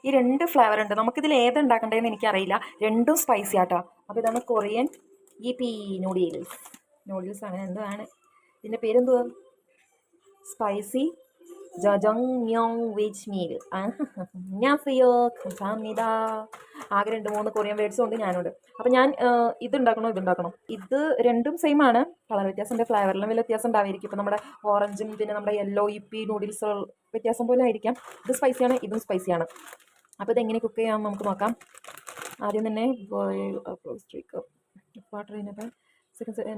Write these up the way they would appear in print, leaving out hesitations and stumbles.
ഈ 2 ഫ്ലേവർ ഉണ്ട്. നമുക്കിതിൽ ഏത് ഉണ്ടാക്കണ്ടേന്ന് എനിക്കറിയില്ല. രണ്ടും സ്പൈസി ആട്ടോ. അപ്പോൾ ഇതാണ് കൊറിയൻ യിപ്പി നൂഡിൽസ് ആണ്. എന്താണ് ഇതിൻ്റെ പേരെന്തുവാ? Spicy jajangmyeon veg meal. 안녕하세요. 감사합니다. ആകെ 2-3 കൊറിയൻ വേർഡ്സും ഉണ്ട്, ഞാനുണ്ട്. അപ്പം ഞാൻ ഇതുണ്ടാക്കണം. ഇത് രണ്ടും സെയിം ആണ്. കളർ വ്യത്യാസമുണ്ട്, ഫ്ലേവറിലും വലിയ വ്യത്യാസം ഉണ്ടായിരിക്കും. ഇപ്പം നമ്മുടെ ഓറഞ്ചും പിന്നെ നമ്മുടെ യെല്ലോ യിപ്പി നൂഡിൽസ് വ്യത്യാസം പോലെ ആയിരിക്കാം. ഇത് സ്പൈസിയാണ്, ഇതും സ്പൈസിയാണ്. അപ്പോൾ ഇതെങ്ങനെ കുക്ക് ചെയ്യാമെന്ന് നമുക്ക് നോക്കാം. ആദ്യം തന്നെ ബോയിൽ വാട്ടർ ഇനപ്പം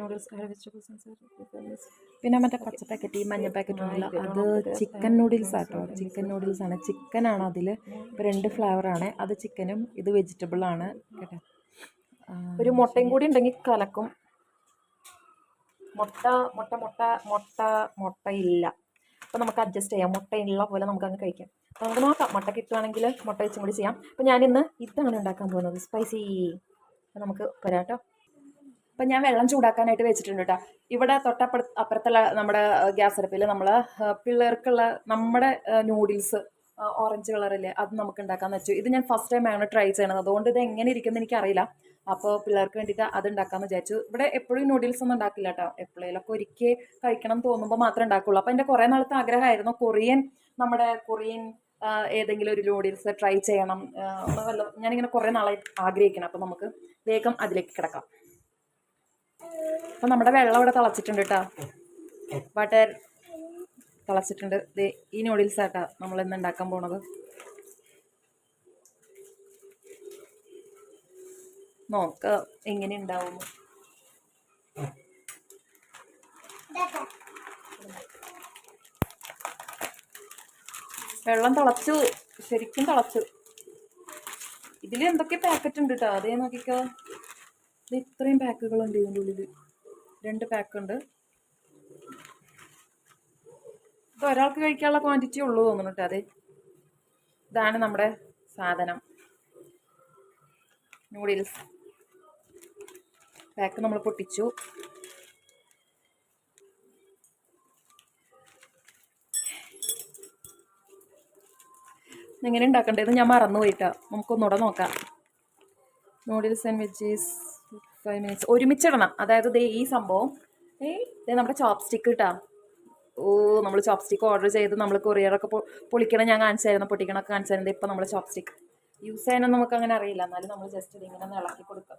നൂഡിൽസ് വെജിറ്റബിൾസ്. പിന്നെ മറ്റേ പച്ച പാക്കറ്റ്, ഈ മഞ്ഞ പാക്കറ്റ് ഉണ്ടല്ലോ, അത് ചിക്കൻ നൂഡിൽസ് ആട്ടോ. ചിക്കൻ നൂഡിൽസ് ആണ്, ചിക്കനാണ് അതിൽ. ഇപ്പോൾ 2 ഫ്ലേവറാണ്. അത് ചിക്കനും ഇത് വെജിറ്റബിളാണ് കേട്ടോ. ഒരു മുട്ടയും കൂടി ഉണ്ടെങ്കിൽ കലക്കും. മുട്ടയില്ല. അപ്പോൾ നമുക്ക് അഡ്ജസ്റ്റ് ചെയ്യാം. മുട്ടയുള്ള പോലെ നമുക്ക് അങ്ങ് കഴിക്കാം. അപ്പോൾ നമുക്ക് നോക്കാം. മുട്ട കിട്ടുകയാണെങ്കിൽ മുട്ട വെച്ചും കൂടി ചെയ്യാം. അപ്പോൾ ഞാനിന്ന് ഇതാണ് ഉണ്ടാക്കാൻ പോകുന്നത്, സ്പൈസി. അപ്പോൾ നമുക്ക് വരാം കേട്ടോ. അപ്പം ഞാൻ വെള്ളം ചൂടാക്കാനായിട്ട് വെച്ചിട്ടുണ്ട് കേട്ടോ. ഇവിടെ അപ്പുറത്തുള്ള നമ്മുടെ ഗ്യാസ് അടുപ്പിൽ നമ്മൾ പിള്ളേർക്കുള്ള നമ്മുടെ നൂഡിൽസ് ഓറഞ്ച് കളറില്ലേ, അത് നമുക്ക് ഉണ്ടാക്കാമെന്ന് വെച്ചു. ഇത് ഞാൻ ഫസ്റ്റ് ടൈമാണ് ട്രൈ ചെയ്യണത്, അതുകൊണ്ട് ഇത് എങ്ങനെ ഇരിക്കുമെന്ന് എനിക്കറിയില്ല. അപ്പോൾ പിള്ളേർക്ക് വേണ്ടിയിട്ട് അത് ഉണ്ടാക്കാമെന്ന് വിചാരിച്ചു. ഇവിടെ എപ്പോഴും നൂഡിൽസ് ഒന്നും ഉണ്ടാക്കില്ല കേട്ടോ. എപ്പോഴേലൊക്കെ ഒരിക്കൽ കഴിക്കണം തോന്നുമ്പോൾ മാത്രമേ ഉണ്ടാക്കുള്ളൂ. അപ്പോൾ എൻ്റെ കുറേ നാളത്തെ ആഗ്രഹമായിരുന്നു നമ്മുടെ കൊറിയൻ ഏതെങ്കിലും ഒരു നൂഡിൽസ് ട്രൈ ചെയ്യണം. ഞാനിങ്ങനെ കുറേ നാളായി ആഗ്രഹിക്കണം. അപ്പോൾ നമുക്ക് വേഗം അതിലേക്ക് കിടക്കാം. അപ്പം നമ്മുടെ വെള്ളം ഇവിടെ തിളച്ചിട്ടുണ്ട് കേട്ടോ. വാട്ടർ തിളച്ചിട്ടുണ്ട്. ഈ നൂഡിൽസ് ആട്ടാ നമ്മൾ ഇന്ന് ഉണ്ടാക്കാൻ പോണത്. നോക്കാം എങ്ങനെ ഉണ്ടാവും. വെള്ളം തിളച്ചു, ശരിക്കും തിളച്ചു. ഇതിൽ എന്തൊക്കെ പാക്കറ്റ് ഉണ്ട് കേട്ടോ, അതേ നോക്കിക്കോ. ഇത് ഇത്രയും പാക്കുകളുണ്ട് ഇതിൻ്റെ ഉള്ളിൽ. 2 പാക്കുണ്ട്. ഇത് ഒരാൾക്ക് കഴിക്കാനുള്ള ക്വാണ്ടിറ്റി ഉള്ളൂ തോന്നുന്നു കേട്ടോ. അതെ, ഇതാണ് നമ്മുടെ സാധനം, നൂഡിൽസ് പാക്ക്. നമ്മൾ പൊട്ടിച്ചു. എങ്ങനെ ഉണ്ടാക്കേണ്ടത് ഞാൻ മറന്നുപോയിട്ടാ. നമുക്കൊന്നുകൂടെ നോക്കാം. Noodles and veggies 5 minutes ഒരുമിച്ചിടണം. അതായത് ഈ സംഭവം നമ്മുടെ ചോപ്സ്റ്റിക്ക് കിട്ടാം. നമ്മൾ ചോപ്സ്റ്റിക്ക് ഓർഡർ ചെയ്ത് നമ്മൾ കൊറിയറൊക്കെ പൊളിക്കണം ഞാൻ കാണിച്ചായിരുന്നു, പൊട്ടിക്കണമൊക്കെ കാണിച്ചായിരുന്നു. ഇപ്പം നമ്മൾ ചോപ്സ്റ്റിക്ക് യൂസ് ചെയ്യാനൊന്നും നമുക്ക് അങ്ങനെ അറിയില്ല, എന്നാലും നമ്മൾ ജസ്റ്റ് ഇതിങ്ങനെ ഒന്ന് ഇളക്കി കൊടുക്കാം.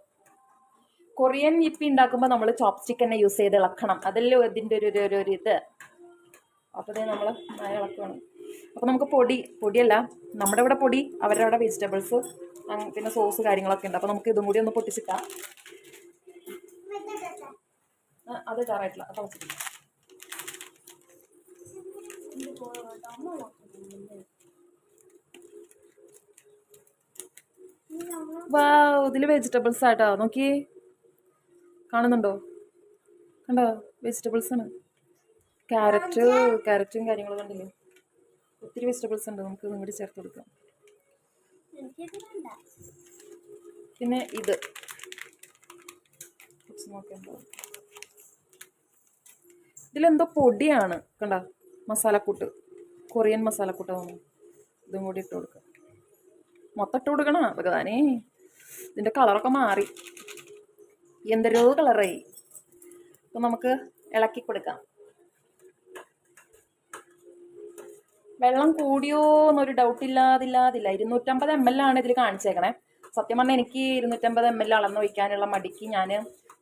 കൊറിയൻ യിപ്പി ഉണ്ടാക്കുമ്പോൾ നമ്മൾ ചോപ്സ്റ്റിക്ക് തന്നെ യൂസ് ചെയ്ത് ഇളക്കണം. അതല്ലേ ഇതിൻ്റെ ഒരു ഇത്. അപ്പോൾ ഇതേ നമ്മൾ ഇളക്കണം. അപ്പോൾ നമുക്ക് പൊടിയല്ല, നമ്മുടെ ഇവിടെ പൊടി, അവരുടെ അവിടെ വെജിറ്റബിൾസ്, പിന്നെ സോസ് കാര്യങ്ങളൊക്കെ ഉണ്ട്. അപ്പോൾ നമുക്ക് ഇതും കൂടി ഒന്ന് പൊട്ടിച്ചിട്ടാം. അത് ഇടാറായിട്ടില്ല, തിളച്ചിട്ടില്ല. വാവ്, ഇതിൽ വെജിറ്റബിൾസ് ആട്ടോ. നോക്കി, കാണുന്നുണ്ടോ? കണ്ടോ? വെജിറ്റബിൾസ് ആണ്. ക്യാരറ്റും കാര്യങ്ങളും കണ്ടില്ലേ? ഒത്തിരി വെജിറ്റബിൾസ് ഉണ്ട്. നമുക്ക് ഇതും കൂടി ചേർത്ത് കൊടുക്കാം. പിന്നെ ഇത് നോക്കണ്ടോ, ഇതിലെന്തോ പൊടിയാണ് കണ്ട, മസാലക്കൂട്ട്, കൊറിയൻ മസാലക്കൂട്ടാണ്. ഇതും കൂടി ഇട്ട് കൊടുക്കുക. മൊത്തം ഇട്ട് കൊടുക്കണം. അതൊക്കെ താനേ ഇതിൻ്റെ കളറൊക്കെ മാറി, എന്തൊരു കളറായി. അപ്പം നമുക്ക് ഇളക്കി കൊടുക്കാം. വെള്ളം കൂടിയോ എന്നൊരു ഡൗട്ട് ഇല്ലാതില്ല. 250 ml ആണ് ഇതിൽ കാണിച്ചേക്കണേ. സത്യം പറഞ്ഞാൽ എനിക്ക് 250 ml അളന്ന് വയ്ക്കാനുള്ള മടിക്ക് ഞാൻ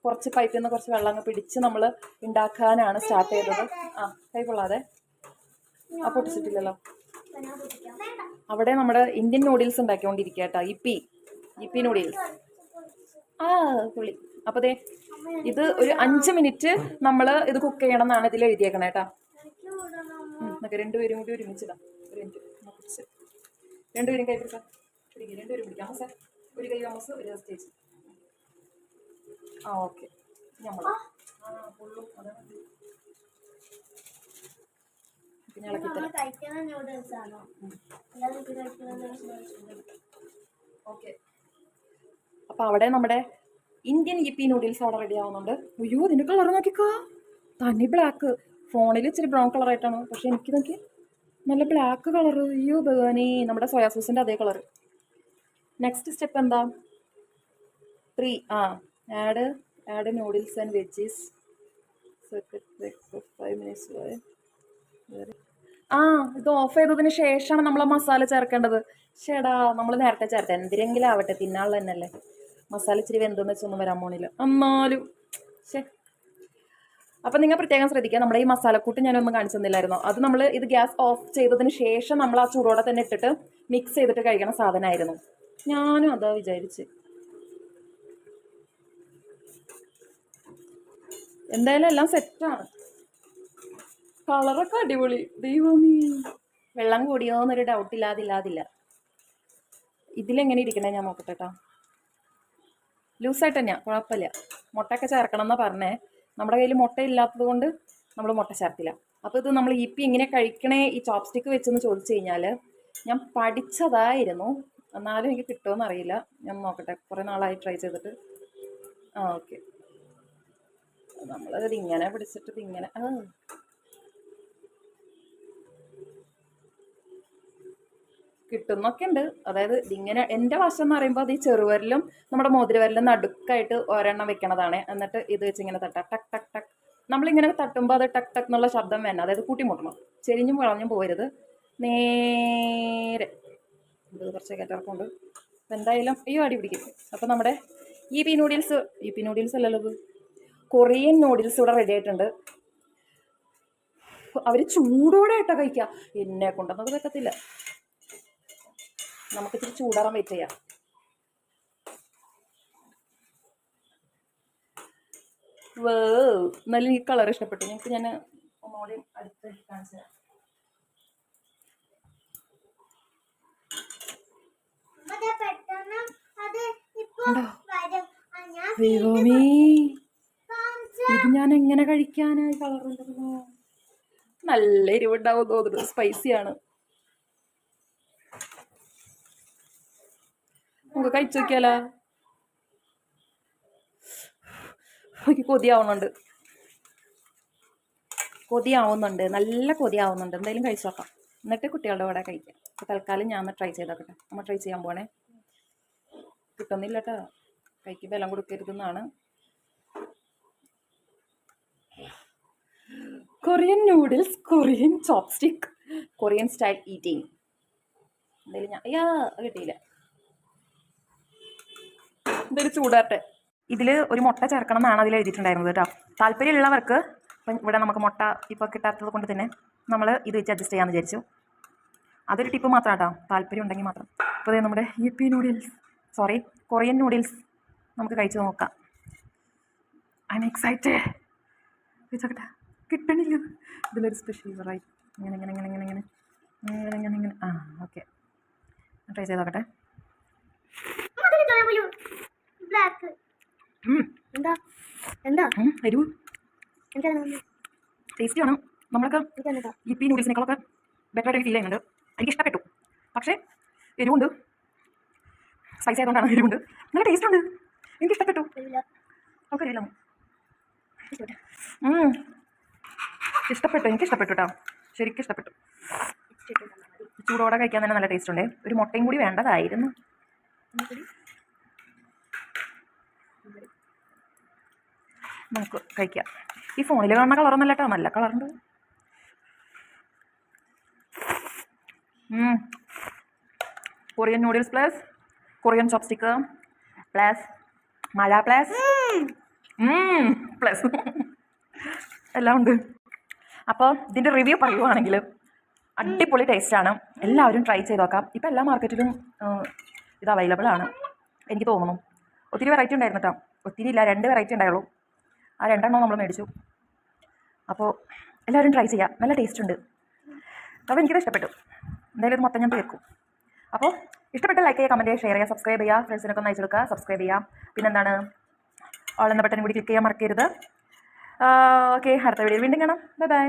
കുറച്ച് പൈപ്പിൽ നിന്ന് കുറച്ച് വെള്ളം അങ്ങ് പിടിച്ച് നമ്മൾ ഉണ്ടാക്കാനാണ് സ്റ്റാർട്ട് ചെയ്തത്. കൈ കൊള്ളാതെ. പൊട്ടിച്ചിട്ടില്ലല്ലോ. അവിടെ നമ്മുടെ ഇന്ത്യൻ നൂഡിൽസ് ഉണ്ടാക്കിക്കൊണ്ടിരിക്കുക കേട്ടോ. യിപ്പി നൂഡിൽസ്. പുള്ളി. അപ്പോൾ ദേ ഇത് ഒരു 5 minute നമ്മൾ ഇത് കുക്ക് ചെയ്യണം എന്നാണ് ഇതിൽ എഴുതിയേക്കണേ കേട്ടോ. എന്നൊക്കെ 2 പേരും കൂടി ഒരുമിച്ചിടാം. ഒരു മിനിറ്റ് പിടിച്ച് 2 പേരും കൈ പിടിക്കാം. 2 പേരും പിടിക്കാം സാർ. ഒരു കൈ താമസ്, ഒരു സ്റ്റേജ്. ഓക്കെ. നമ്മൾ പിന്നെ ഇളക്കി തരാം. ഓക്കെ. അപ്പം അവിടെ നമ്മുടെ ഇന്ത്യൻ യിപ്പി നൂഡിൽസ് അവിടെ റെഡി ആവുന്നുണ്ട്. അയ്യോ, ഇതിൻ്റെ കളർ നോക്കിക്കോ, തനി ബ്ലാക്ക്. ഫോണിൽ ഇച്ചിരി ബ്രൗൺ കളറായിട്ടാണ്, പക്ഷെ എനിക്ക് നോക്കി നല്ല ബ്ലാക്ക് കളർ. അയ്യോ ഭഗവാനെ, നമ്മുടെ സോയാ സോസിൻ്റെ അതേ കളർ. നെക്സ്റ്റ് സ്റ്റെപ്പ് എന്താ? 3 add noodles and veggies. 5 minutes. ഇത് ഓഫ് ചെയ്തതിന് ശേഷമാണ് നമ്മൾ മസാല ചേർക്കേണ്ടത്. ചേടാ, നമ്മൾ നേരത്തെ ചേർത്ത എന്തിനെങ്കിലും ആവട്ടെ, തിന്നാനുള്ള തന്നെയല്ലേ. മസാല ഇച്ചിരി വെന്തെന്ന് വെച്ചൊന്നും വരാൻ പോണില്ല എന്നാലും. അപ്പം നിങ്ങൾ പ്രത്യേകം ശ്രദ്ധിക്കുക, നമ്മുടെ ഈ മസാലക്കൂട്ട് ഞാനൊന്നും കാണിച്ചു തന്നില്ലായിരുന്നോ? അത് നമ്മൾ ഇത് ഗ്യാസ് ഓഫ് ചെയ്തതിന് ശേഷം നമ്മൾ ആ ചൂടോടെ തന്നെ ഇട്ടിട്ട് മിക്സ് ചെയ്തിട്ട് കഴിക്കണ സാധനമായിരുന്നു. ഞാനും അതാ വിചാരിച്ച്. എന്തായാലും എല്ലാം സെറ്റാണ്. കളറൊക്കെ അടിപൊളി. ദൈവമേ, വെള്ളം കൂടിയോന്നൊരു ഡൗട്ട് ഇല്ലാതില്ല. ഇതിലെങ്ങനെ ഇരിക്കണേ ഞാൻ നോക്കട്ടെ കേട്ടോ. ലൂസായിട്ട് തന്നെയാണ്, കുഴപ്പമില്ല. മുട്ടയൊക്കെ ചേർക്കണം എന്നാണ് പറഞ്ഞേ. നമ്മുടെ കയ്യിൽ മുട്ട ഇല്ലാത്തത് കൊണ്ട് നമ്മൾ മുട്ട ചേർത്തില്ല. അപ്പോൾ ഇത് നമ്മൾ ഇപ്പം എങ്ങനെ കഴിക്കണേ ഈ ചോപ്സ്റ്റിക്ക് വെച്ചെന്ന് ചോദിച്ചു കഴിഞ്ഞാൽ ഞാൻ പഠിച്ചതായിരുന്നു. എന്നാലും എനിക്ക് കിട്ടുമെന്ന് അറിയില്ല. ഞാൻ നോക്കട്ടെ, കുറേ നാളായി ട്രൈ ചെയ്തിട്ട്. ഓക്കെ, നമ്മളത് ഇങ്ങനെ പിടിച്ചിട്ട് ഇങ്ങനെ കിട്ടുന്നൊക്കെ ഉണ്ട്. അതായത് ഇതിങ്ങനെ എൻ്റെ വശം എന്ന് പറയുമ്പോൾ അത് ഈ ചെറുവരലും നമ്മുടെ മോതിരവരലും നടുക്കായിട്ട് ഒരെണ്ണം വെക്കണതാണ്. എന്നിട്ട് ഇത് വെച്ച് ഇങ്ങനെ തട്ട ടക്ക് ടക്ക് ടക്ക്. നമ്മളിങ്ങനെ തട്ടുമ്പോൾ അത് ടക്ക് ടക്ക് എന്നുള്ള ശബ്ദം വേണം. അതായത് കൂട്ടിമുട്ടണം, ചെരിഞ്ഞും വളഞ്ഞും പോരുത്. നേരെ ഇത് കുറച്ച് കയറ്റിറക്കുണ്ട്. അപ്പം എന്തായാലും അടി പിടിക്കും. അപ്പം നമ്മുടെ ഈ പി നൂഡിൽസ് അല്ലല്ലോ, ഇത് കൊറിയൻ നൂഡിൽസ് ഇവിടെ റെഡി ആയിട്ടുണ്ട്. അവർ ചൂടോടെ ആയിട്ടാ കഴിക്കുക. എന്നെ കൊണ്ടൊന്നും പറ്റത്തില്ല. നമുക്ക് ഇച്ചിരി ചൂടാറാൻ വെയിറ്റ് ചെയ്യാം. എന്നാലും ഈ കളർ ഇഷ്ടപ്പെട്ടു. ഞങ്ങൾക്ക് ഞാൻ ഒന്നുകൂടി അടുത്ത് കാണിച്ചു തരാം. ദൈവമേ, ഇത് ഞാൻ എങ്ങനെ കഴിക്കാനായി? കളറുണ്ടല്ലോ, നല്ല എരിവുണ്ടാവും തോന്നുന്നു. സ്പൈസിയാണ്. നമുക്ക് കഴിച്ചു നോക്കിയാലോ? എനിക്ക് കൊതിയാവുന്നുണ്ട്, നല്ല കൊതിയാവുന്നുണ്ട്. എന്തായാലും കഴിച്ചു നോക്കാം, എന്നിട്ട് കുട്ടികളുടെ കൂടെ കഴിക്കാം. അപ്പോൾ തൽക്കാലം ഞാൻ ഒന്ന് ട്രൈ ചെയ്തോക്കട്ടെ. നമ്മൾ ട്രൈ ചെയ്യാൻ പോണേ. കിട്ടുന്നില്ല കേട്ടോ, കൈക്ക് ബലം കൊടുക്കരുതെന്നാണ്. Korean noodles, Korean chopstick, Korean style eating. എന്തായാലും ഞാൻ കിട്ടിയില്ല. എന്തായാലും ചൂടാട്ടെ. ഇതിൽ ഒരു മുട്ട ചേർക്കണം എന്നാണ് അതിൽ എഴുതിയിട്ടുണ്ടായിരുന്നത് കേട്ടോ. താല്പര്യമുള്ളവർക്ക്, ഇപ്പം ഇവിടെ നമുക്ക് മുട്ട ഇപ്പോൾ കിട്ടാത്തത് കൊണ്ട് തന്നെ നമ്മൾ ഇത് വെച്ച് അഡ്ജസ്റ്റ് ചെയ്യാമെന്ന് വിചാരിച്ചു. അതൊരു ടിപ്പ് മാത്രം കേട്ടോ, താല്പര്യം ഉണ്ടെങ്കിൽ മാത്രം. അപ്പോൾ അതെ, നമ്മുടെ കൊറിയൻ നൂഡിൽസ് നമുക്ക് കഴിച്ച് നോക്കാം. I M excited. വെച്ചോട്ടെ, കിട്ടണില്ല. ഇതിലൊരു സ്പെഷ്യൽ വെറൈറ്റി. ഇങ്ങനെ ഓക്കെ, ട്രൈ ചെയ്ത് നോക്കട്ടെ. എരിവ് ടേസ്റ്റി ആണ്. നമ്മളൊക്കെ ഈ നൂഡിൽസിനേക്കാളൊക്കെ ബെറ്ററായിട്ട് ഫീൽ ചെയ്യുന്നുണ്ട്. എനിക്ക് ഇഷ്ടപ്പെട്ടു. പക്ഷേ എരിവുണ്ട്, സ്പൈസി ആയതുകൊണ്ടാണ് എരിവുണ്ട്. നല്ല ടേസ്റ്റ് ഉണ്ട്, എനിക്ക് ഇഷ്ടപ്പെട്ടു. നമുക്ക് എരിവില്ല, എനിക്ക് ഇഷ്ടപ്പെട്ടു കേട്ടോ, ശരിക്കും ഇഷ്ടപ്പെട്ടു. ചൂടോടെ കഴിക്കാൻ തന്നെ നല്ല ടേസ്റ്റ് ഉണ്ട്. ഒരു മുട്ടയും കൂടി വേണ്ടതായിരുന്നു. നമുക്ക് കഴിക്കാം. ഈ ഫോണിൽ കാണുന്ന കളറൊന്നല്ല കേട്ടോ, നല്ല കളറുണ്ട്. Korean noodles plus Korean chopstick plus മഴ പ്ലസ് എല്ലാം ഉണ്ട്. അപ്പോൾ ഇതിൻ്റെ റിവ്യൂ പറയുവാണെങ്കിൽ അടിപൊളി ടേസ്റ്റാണ്. എല്ലാവരും ട്രൈ ചെയ്ത് നോക്കാം. ഇപ്പോൾ എല്ലാ മാർക്കറ്റിലും ഇത് അവൈലബിൾ ആണ് എനിക്ക് തോന്നുന്നു. ഒത്തിരി വെറൈറ്റി ഉണ്ടായിരുന്നു കേട്ടോ, ഒത്തിരി ഇല്ല, 2 വെറൈറ്റി ഉണ്ടായുള്ളൂ. ആ 2 എണ്ണം നമ്മൾ മേടിച്ചു. അപ്പോൾ എല്ലാവരും ട്രൈ ചെയ്യാം, നല്ല ടേസ്റ്റ് ഉണ്ട്. അപ്പോൾ എനിക്കിത് ഇഷ്ടപ്പെട്ടു. എന്തായാലും ഇത് മൊത്തം ഞാൻ തീർക്കും. അപ്പോൾ ഇഷ്ടപ്പെട്ട ലൈക്ക് ചെയ്യുക, കമൻറ്റ് ചെയ്യുക, ഷെയർ ചെയ്യുക, സബ്സ്ക്രൈബ് ചെയ്യുക, ഫ്രണ്ട്സിനൊക്കെ ഒന്ന് അയച്ചു കൊടുക്കുക. സബ്സ്ക്രൈബ് ചെയ്യാം. പിന്നെന്താണ്, ഓൾ എന്ന ബട്ടൺ കൂടി ക്ലിക്ക് ചെയ്യാൻ മറക്കരുത്. ഓക്കെ, അടുത്ത വീഡിയോയിൽ വീണ്ടും കാണാം. Bye bye.